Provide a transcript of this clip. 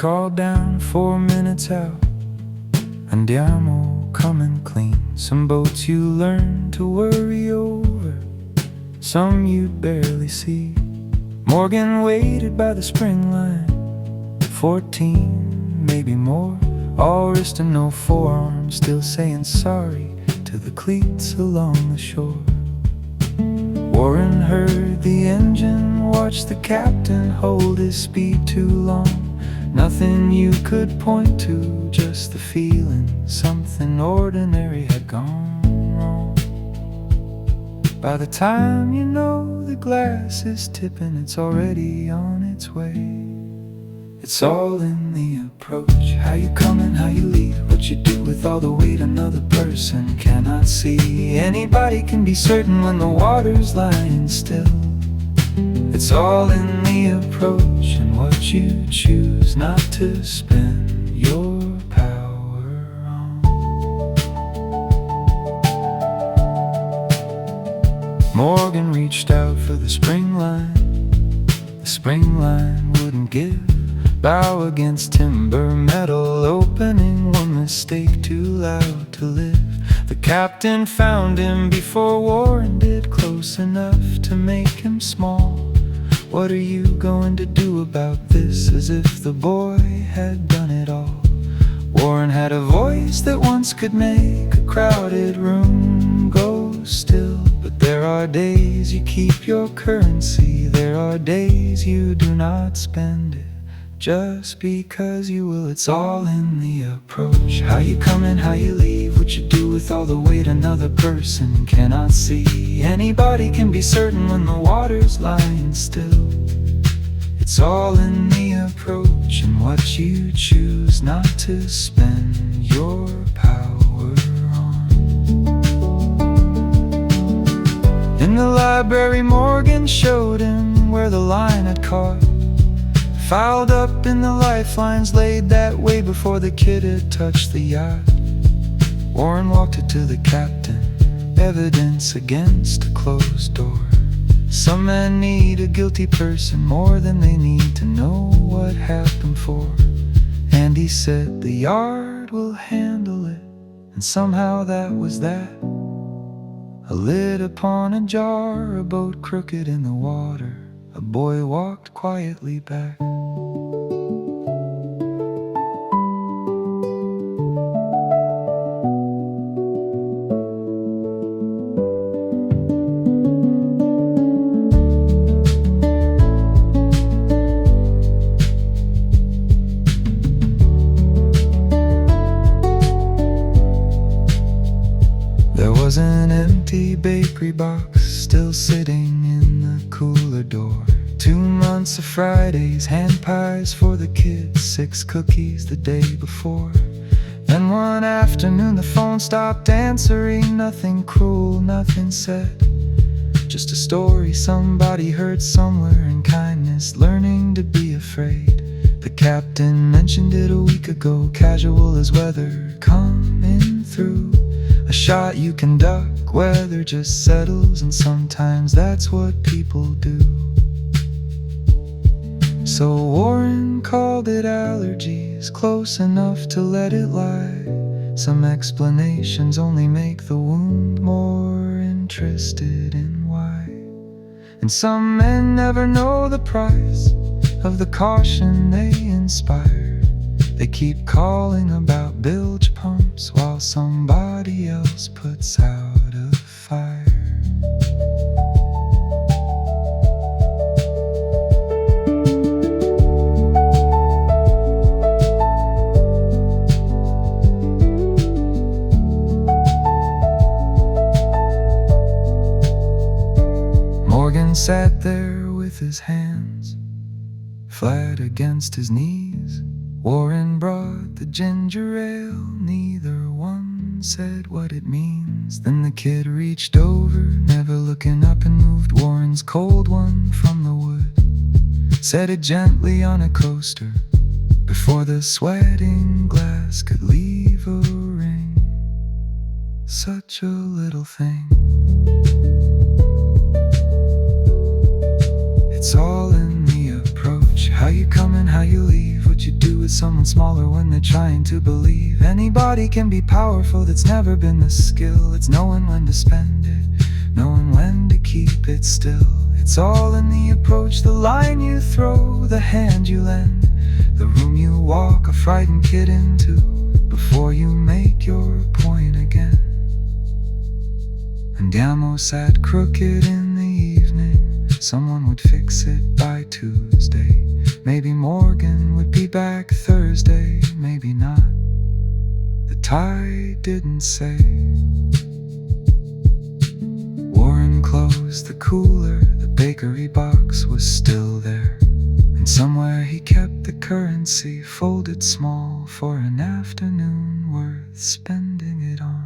called down 4 minutes out. Andiamo, coming clean. Some boats you learn to worry over, some you'd barely see. Morgan waited by the spring line, 14, maybe more. All wrist and no forearm, still saying sorry to the cleats along the shore. Warren heard the engine, watched the captain hold his speed too long. Nothing you could point to, just the feeling something ordinary had gone wrong. By the time you know the glass is tipping, it's already on its way. It's all in the approach, how you come and how you leave, what you do with all the weight another person cannot see. Anybody can be certain when the water's lying still. It's all in the approach and what you choose not to spend your power on. Morgan reached out for the spring line. The spring line wouldn't give. Bow against timber, metal opening, one mistake too loud to live. The captain found him before Warren did, close enough to make him small. What are you going to do about this? As if the boy had done it all. Warren had a voice that once could make a crowded room go still. But there are days you keep your currency, there are days you do not spend it just because you will. It's all in the approach, how you come and how you leave, what you do with all the weight another person cannot see. Anybody can be certain when the water's lying still. It's all in the approach and what you choose not to spend your power on. In the library, Morgan showed him where the line had caught, fouled up in the lifelines laid that way before the kid had touched the yacht. Warren walked it to the captain, evidence against a closed door. Some men need a guilty person more than they need to know what happened for. And he said the yard will handle it, and somehow that was that. A lid upon a jar, a boat crooked in the water, a boy walked quietly back. There was an empty bakery box still sitting in the cooler door. 2 months of Fridays, hand pies for the kids, 6 cookies the day before. Then one afternoon the phone stopped answering, nothing cruel, nothing said. Just a story somebody heard somewhere in kindness, learning to be afraid. The captain mentioned it a week ago, casual as weather coming through. A shot you can duck, weather just settles, and sometimes that's what people do. So Warren called it allergies, close enough to let it lie. Some explanations only make the wound more interested in why. And some men never know the price of the caution they inspire. They keep calling about bilge pumps while somebody else puts out a fire. Morgan sat there with his hands flat against his knees. Warren brought the ginger ale, neither one said what it means. Then the kid reached over, never looking up, and moved Warren's cold one from the wood. Set it gently on a coaster before the sweating glass could leave a ring. Such a little thing. It's all in the approach, How you come and how you leave, what you do with someone smaller when they're trying to believe. Anybody can be powerful, that's never been the skill. It's knowing when to spend it, knowing when to keep it still. It's all in the approach, the line you throw, the hand you lend, the room you walk a frightened kid into, before you make your point again. Andiamo sat crooked in the evening, someone would fix it by Tuesday. Maybe Morgan would be back Thursday, maybe not. The tie didn't say. Warren closed the cooler, the bakery box was still there, and somewhere he kept the currency folded small for an afternoon worth spending it on.